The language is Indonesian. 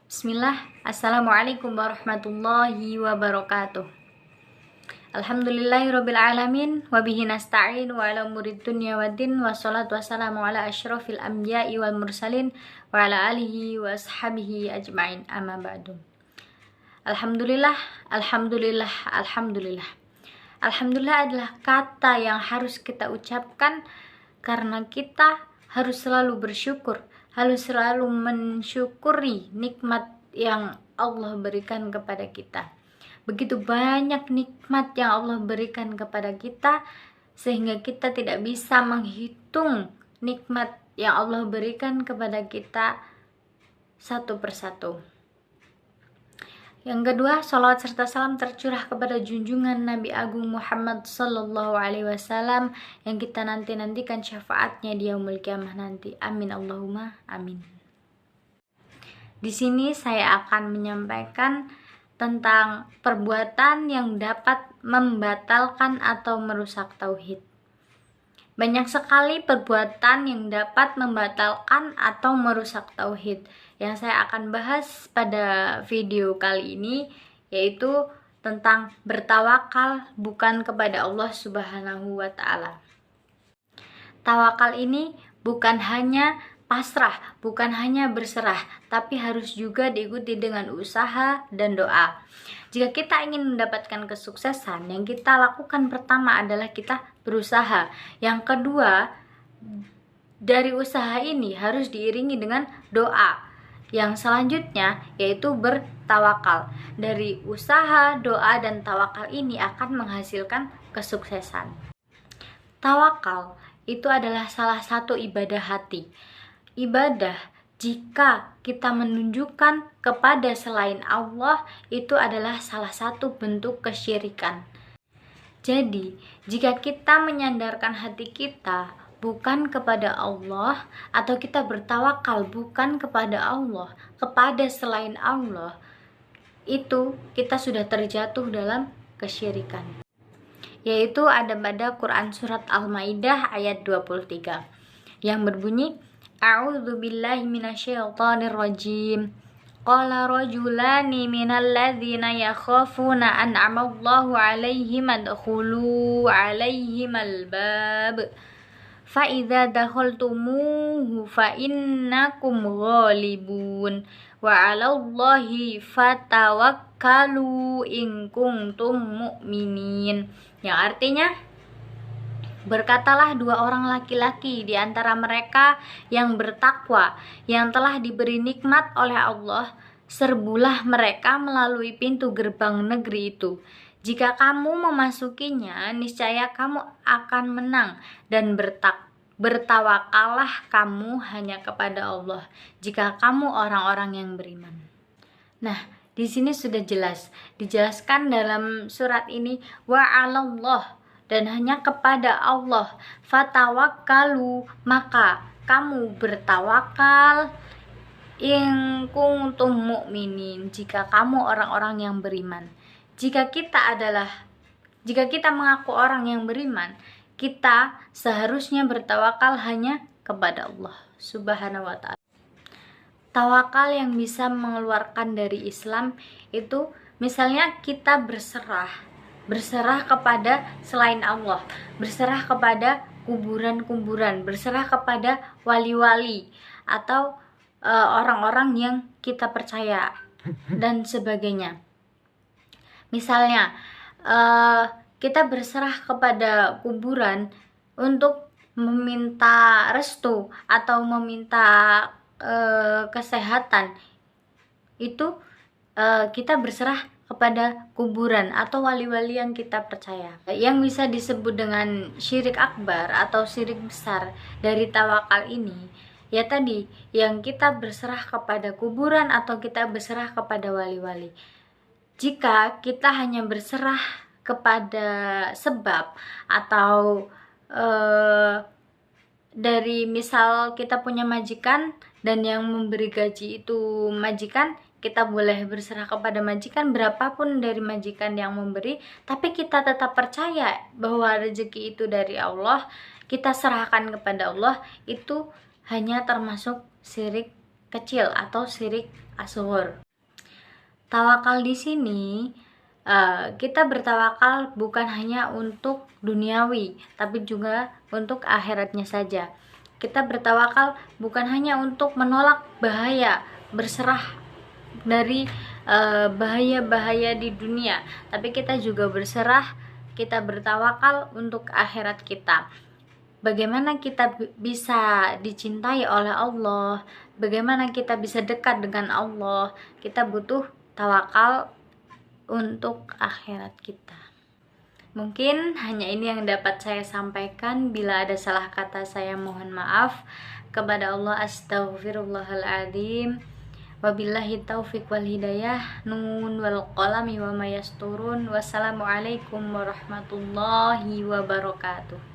Bismillah, Assalamualaikum warahmatullahi wabarakatuh. Alhamdulillahirrabbilalamin, wabihi nasta'in wa ala umurid dunya waddin, wassalatu wassalamu ala asyrafil anbiya'i wal mursalin wa ala alihi wa ashabihi ajma'in, amma ba'du. Alhamdulillah, alhamdulillah, alhamdulillah. Alhamdulillah adalah kata yang harus kita ucapkan karena kita harus selalu bersyukur, harus selalu mensyukuri nikmat yang Allah berikan kepada kita. Begitu banyak nikmat yang Allah berikan kepada kita sehingga kita tidak bisa menghitung nikmat yang Allah berikan kepada kita satu persatu. Yang kedua, salawat serta salam tercurah kepada junjungan Nabi Agung Muhammad Sallallahu Alaihi Wasallam yang kita nantikan syafaatnya di yaumul kiamah nanti. Amin Allahumma amin. Di sini saya akan menyampaikan tentang perbuatan yang dapat membatalkan atau merusak tauhid. Banyak sekali perbuatan yang dapat membatalkan atau merusak tauhid. Yang saya akan bahas pada video kali ini yaitu tentang bertawakal bukan kepada Allah Subhanahu wa Ta'ala. Tawakal ini bukan hanya pasrah, bukan hanya berserah, tapi harus juga diikuti dengan usaha dan doa. Jika kita ingin mendapatkan kesuksesan, yang kita lakukan pertama adalah kita berusaha. Yang kedua, dari usaha ini harus diiringi dengan doa. Yang selanjutnya yaitu bertawakal. Dari usaha, doa, dan tawakal ini akan menghasilkan kesuksesan. Tawakal itu adalah salah satu ibadah hati. Ibadah jika kita menunjukkan kepada selain Allah itu adalah salah satu bentuk kesyirikan. Jadi, jika kita menyandarkan hati kita bukan kepada Allah atau kita bertawakal bukan kepada Allah, kepada selain Allah, itu kita sudah terjatuh dalam kesyirikan. Yaitu ada pada Quran surat Al-Maidah ayat 23 yang berbunyi, A'udzu billahi minasyaitonir rajim. Qala rajulani minal ladzina yakhafuna an'amallahu 'alaihim adkhulu 'alaihimal bab. Fa idza dakhaltumuhu fa innakum ghalibun wa 'alallahi fatawakkalu in kuntum mu'minin. Yang artinya, berkatalah dua orang laki-laki di antara mereka yang bertakwa, yang telah diberi nikmat oleh Allah, serbulah mereka melalui pintu gerbang negeri itu. Jika kamu memasukinya, niscaya kamu akan menang, dan bertawakallah kamu hanya kepada Allah, jika kamu orang-orang yang beriman. Nah, di sini sudah dijelaskan dalam surat ini, wa 'alallah, dan hanya kepada Allah, fatawakkalu, maka kamu bertawakal, in kuntum mu'minin, jika kamu orang-orang yang beriman. Jika kita mengaku orang yang beriman, kita seharusnya bertawakal hanya kepada Allah Subhanahu wa Ta'ala. Tawakal yang bisa mengeluarkan dari Islam itu misalnya kita berserah kepada selain Allah, berserah kepada kuburan-kuburan, berserah kepada wali-wali atau orang-orang yang kita percaya dan sebagainya. Misalnya kita berserah kepada kuburan untuk meminta restu atau meminta kesehatan, itu kita berserah kepada kuburan atau wali-wali yang kita percaya. Yang bisa disebut dengan syirik akbar atau syirik besar dari tawakal ini, ya tadi yang kita berserah kepada kuburan atau kita berserah kepada wali-wali. Jika kita hanya berserah kepada sebab atau dari misal kita punya majikan dan yang memberi gaji itu majikan, kita boleh berserah kepada majikan berapapun dari majikan yang memberi, tapi kita tetap percaya bahwa rezeki itu dari Allah, kita serahkan kepada Allah, itu hanya termasuk syirik kecil atau syirik Asy-Syughur. Tawakal di sini kita bertawakal bukan hanya untuk duniawi, tapi juga untuk akhiratnya saja. Kita bertawakal bukan hanya untuk menolak bahaya, berserah dari bahaya-bahaya di dunia, tapi kita juga berserah, kita bertawakal untuk akhirat kita. Bagaimana kita bisa dicintai oleh Allah, bagaimana kita bisa dekat dengan Allah, kita butuh tawakal untuk akhirat kita. Mungkin hanya ini yang dapat saya sampaikan. Bila ada salah kata saya mohon maaf. Kepada Allah astaghfirullahaladzim. Wabillahi taufiq wal hidayah. Nun wal qalami wa ma yasturun. Wassalamualaikum warahmatullahi wabarakatuh.